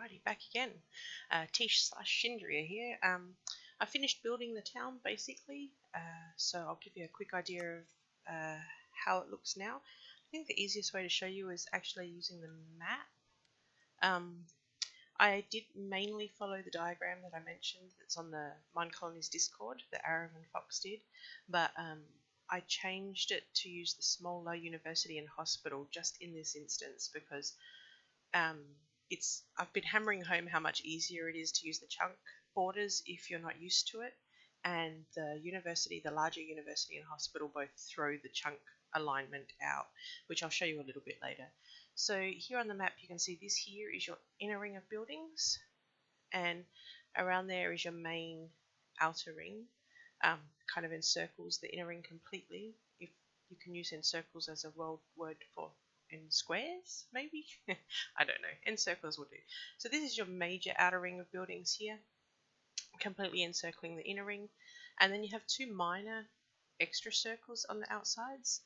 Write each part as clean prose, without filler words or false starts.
Alrighty, back again. Tish/Shindria here. I finished building the town basically, so I'll give you a quick idea of how it looks now. I think the easiest way to show you is actually using the map. I did mainly follow the diagram that I mentioned that's on the Minecolonies Discord that AravanFox did, but I changed it to use the smaller university and hospital just in this instance because I've been hammering home how much easier it is to use the chunk borders if you're not used to it, and the larger university and hospital both throw the chunk alignment out, which I'll show you a little bit later. So here on the map you can see this here is your inner ring of buildings, and around there is your main outer ring. Kind of encircles the inner ring completely. If you can use encircles as a world word for in squares, maybe? I don't know. Encircles will do. So this is your major outer ring of buildings here, completely encircling the inner ring. And then you have two minor extra circles on the outsides.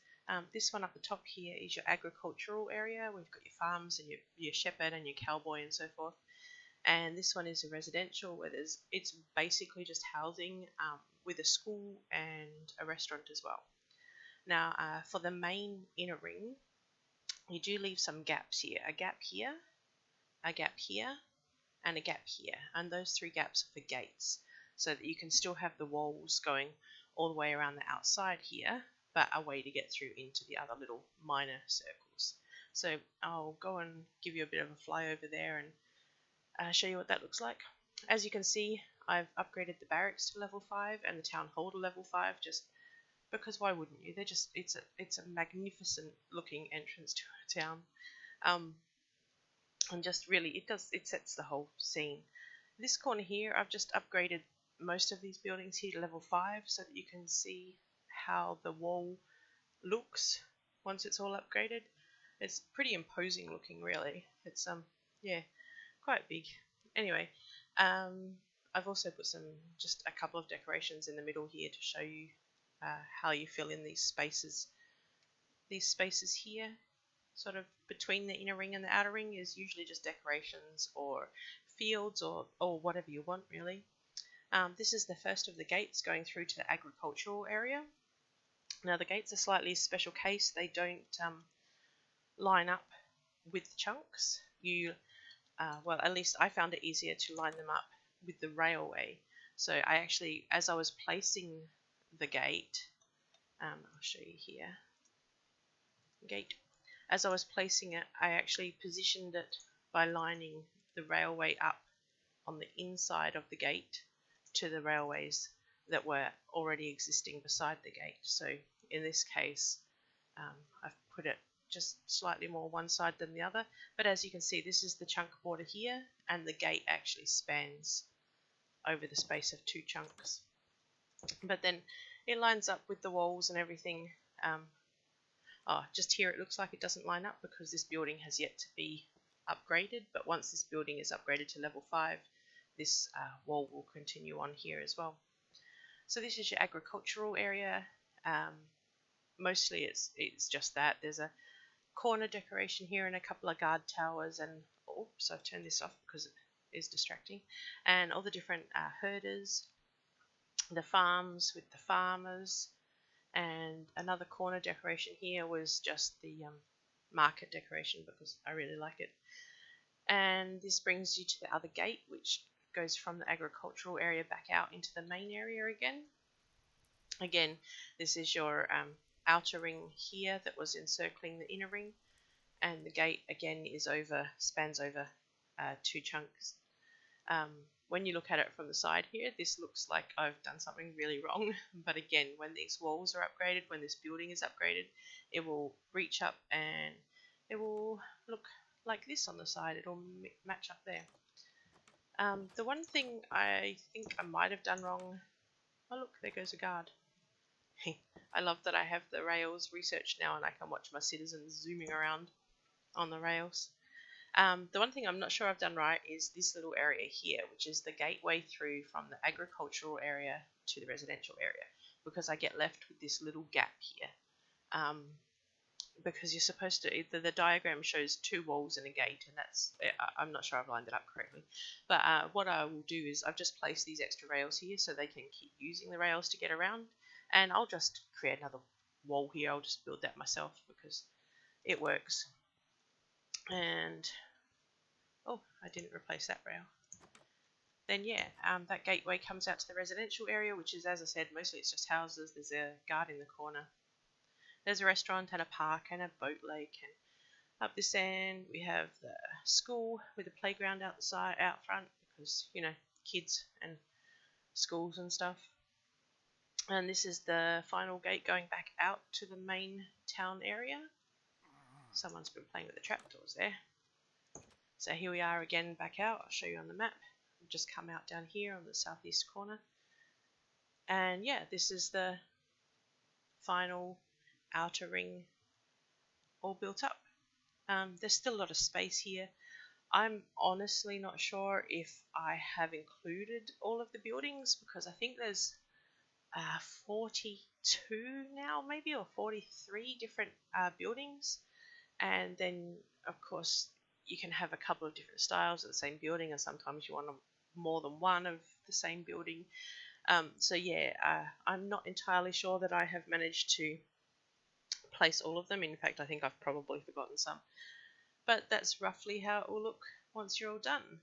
This one up the top here is your agricultural area. We've got your farms and your shepherd and your cowboy and so forth. And this one is a residential where it's basically just housing with a school and a restaurant as well. Now for the main inner ring, you do leave some gaps here. A gap here, a gap here, and a gap here. And those three gaps are for gates, so that you can still have the walls going all the way around the outside here, but a way to get through into the other little minor circles. So I'll go and give you a bit of a flyover there and show you what that looks like. As you can see, I've upgraded the barracks to level 5 and the town hall to level 5 just because why wouldn't you? They're just it's a magnificent looking entrance to a town, and just really it sets the whole scene. This corner here, I've just upgraded most of these buildings here to level 5 so that you can see how the wall looks once it's all upgraded. It's pretty imposing looking, really. It's yeah, quite big. Anyway, I've also put just a couple of decorations in the middle here to show you how you fill in these spaces. These spaces here, sort of between the inner ring and the outer ring, is usually just decorations or fields or whatever you want, really. This is the first of the gates going through to the agricultural area. Now the gates are slightly special case. They don't line up with the chunks. Well, at least I found it easier to line them up with the railway. So I actually, as I was placing the gate, I'll show you here, gate. As I was placing it, I actually positioned it by lining the railway up on the inside of the gate to the railways that were already existing beside the gate. So in this case, I've put it just slightly more one side than the other, but as you can see, this is the chunk border here, and the gate actually spans over the space of two chunks. But then it lines up with the walls and everything. Just here it looks like it doesn't line up because this building has yet to be upgraded, but once this building is upgraded to level 5, this wall will continue on here as well. So this is your agricultural area. Mostly it's just that. There's a corner decoration here and a couple of guard towers, and oops, I've turned this off because it is distracting, and all the different herders, the farms with the farmers, and another corner decoration here was just the market decoration because I really like it. And this brings you to the other gate, which goes from the agricultural area back out into the main area again. Again, this is your outer ring here that was encircling the inner ring, and the gate again spans over two chunks. When you look at it from the side here, this looks like I've done something really wrong, but again, when these walls are upgraded, when this building is upgraded, it will reach up and it will look like this on the side. It'll match up there. The one thing I think I might have done wrong, oh look, there goes a guard. I love that I have the rails researched now and I can watch my citizens zooming around on the rails. The one thing I'm not sure I've done right is this little area here, which is the gateway through from the agricultural area to the residential area, because I get left with this little gap here. because you're supposed to, the diagram shows 2 walls and a gate, and I'm not sure I've lined it up correctly, but what I will do is I've just placed these extra rails here so they can keep using the rails to get around, and I'll just create another wall here. I'll just build that myself because it works. And oh, I didn't replace that rail. Then yeah, that gateway comes out to the residential area, which is, as I said, mostly it's just houses. There's a garden in the corner. There's a restaurant and a park and a boat lake, and up this end we have the school with a playground outside, out front, because kids and schools and stuff. And this is the final gate going back out to the main town area. Someone's been playing with the trapdoors there. So here we are again back out. I'll show you on the map. We've just come out down here on the southeast corner. And yeah, this is the final outer ring all built up. There's still a lot of space here. I'm honestly not sure if I have included all of the buildings, because I think there's 42 now, maybe, or 43 different buildings. And then, of course, you can have a couple of different styles of the same building, and sometimes you want more than one of the same building. So yeah, I'm not entirely sure that I have managed to place all of them. In fact, I think I've probably forgotten some. But that's roughly how it will look once you're all done.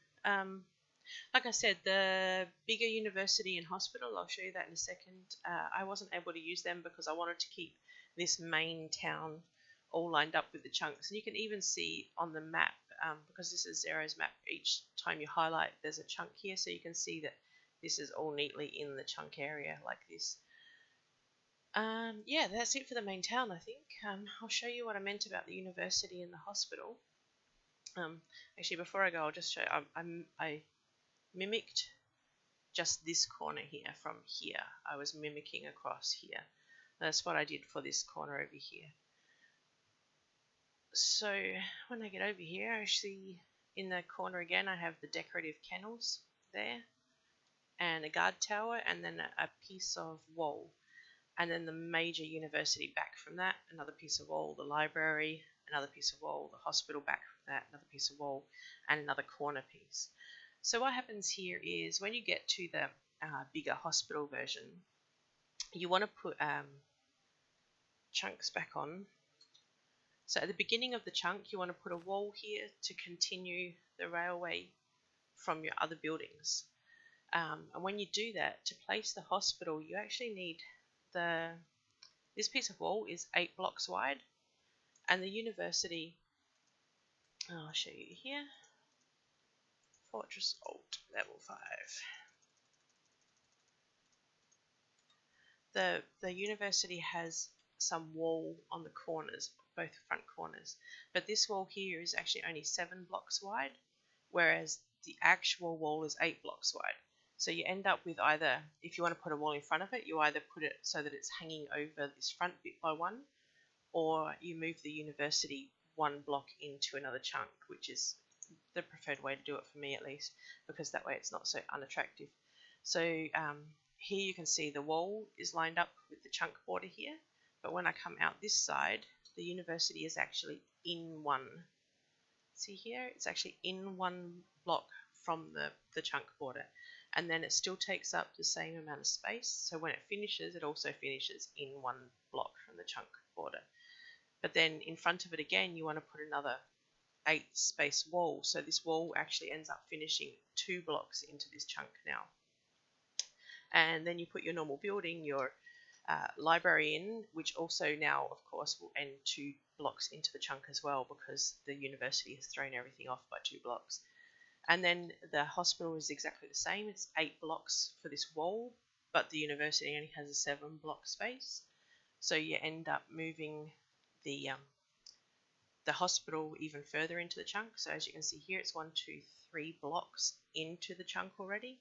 Like I said, the bigger university and hospital, I'll show you that in a second. I wasn't able to use them because I wanted to keep this main town all lined up with the chunks. And you can even see on the map, because this is Xero's map, each time you highlight there's a chunk here, so you can see that this is all neatly in the chunk area like this. Yeah, that's it for the main town, I think. I'll show you what I meant about the university and the hospital. Actually, before I go, I'll just show you. I mimicked just this corner here from here. I was mimicking across here. That's what I did for this corner over here. So when I get over here, actually in the corner again, I have the decorative kennels there, and a guard tower, and then a piece of wall. And then the major university back from that, another piece of wall, the library, another piece of wall, the hospital back from that, another piece of wall, and another corner piece. So what happens here is when you get to the bigger hospital version, you want to put chunks back on. So at the beginning of the chunk, you want to put a wall here to continue the railway from your other buildings. And when you do that, to place the hospital, you actually need this piece of wall is 8 blocks wide, and the university, I'll show you here, Fortress Alt level 5. The university has some wall on the corners, both front corners, but this wall here is actually only 7 blocks wide, whereas the actual wall is 8 blocks wide. So you end up with either, if you want to put a wall in front of it, you either put it so that it's hanging over this front bit by one, or you move the university 1 block into another chunk, which is the preferred way to do it for me, at least, because that way it's not so unattractive. So here you can see the wall is lined up with the chunk border here, but when I come out this side, the university is actually in one. See here, it's actually in 1 block from the chunk border, and then it still takes up the same amount of space. So when it finishes, it also finishes in 1 block from the chunk border. But then in front of it again, you want to put another 8 space wall, so this wall actually ends up finishing 2 blocks into this chunk now. And then you put your normal building, your library in, which also now of course will end 2 blocks into the chunk as well, because the university has thrown everything off by 2 blocks. And then the hospital is exactly the same. It's 8 blocks for this wall, but the university only has a 7 block space, so you end up moving the hospital even further into the chunk. So as you can see here, it's 1, 2, 3 blocks into the chunk already,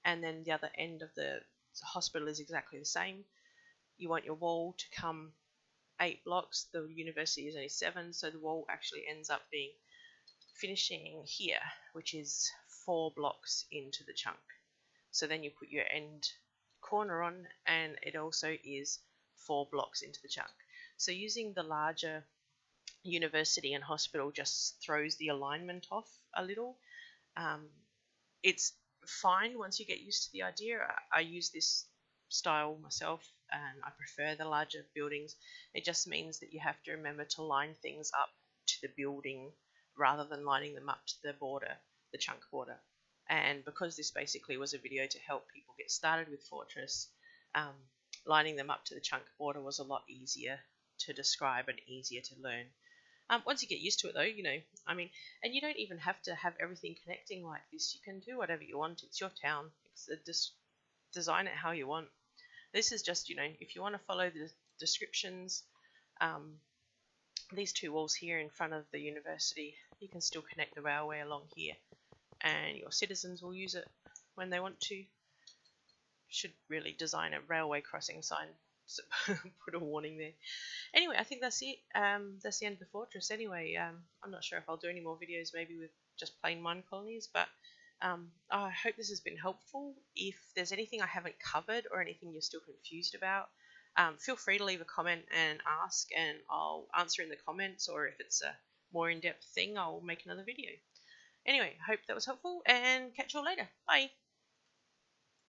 and then the other end of the hospital is exactly the same. You want your wall to come 8 blocks, the university is only 7, so the wall actually ends up being finishing here, which is 4 blocks into the chunk. So then you put your end corner on, and it also is 4 blocks into the chunk. So using the larger university and hospital just throws the alignment off a little. It's fine once you get used to the idea. I use this style myself and I prefer the larger buildings. It just means that you have to remember to line things up to the building rather than lining them up to the border, the chunk border. And because this basically was a video to help people get started with Fortress, lining them up to the chunk border was a lot easier to describe and easier to learn. Once you get used to it, though, and you don't even have to have everything connecting like this. You can do whatever you want. It's your town. Design it how you want. This is just, if you want to follow the descriptions, these two walls here in front of the university, you can still connect the railway along here, and your citizens will use it when they want to. Should really design a railway crossing sign. So put a warning there. Anyway, I think that's it. That's the end of the fortress. Anyway, I'm not sure if I'll do any more videos, maybe with just plain Minecolonies, but I hope this has been helpful. If there's anything I haven't covered or anything you're still confused about, feel free to leave a comment and ask, and I'll answer in the comments, or if it's a more in-depth thing, I'll make another video. Anyway, hope that was helpful, and catch you all later. Bye.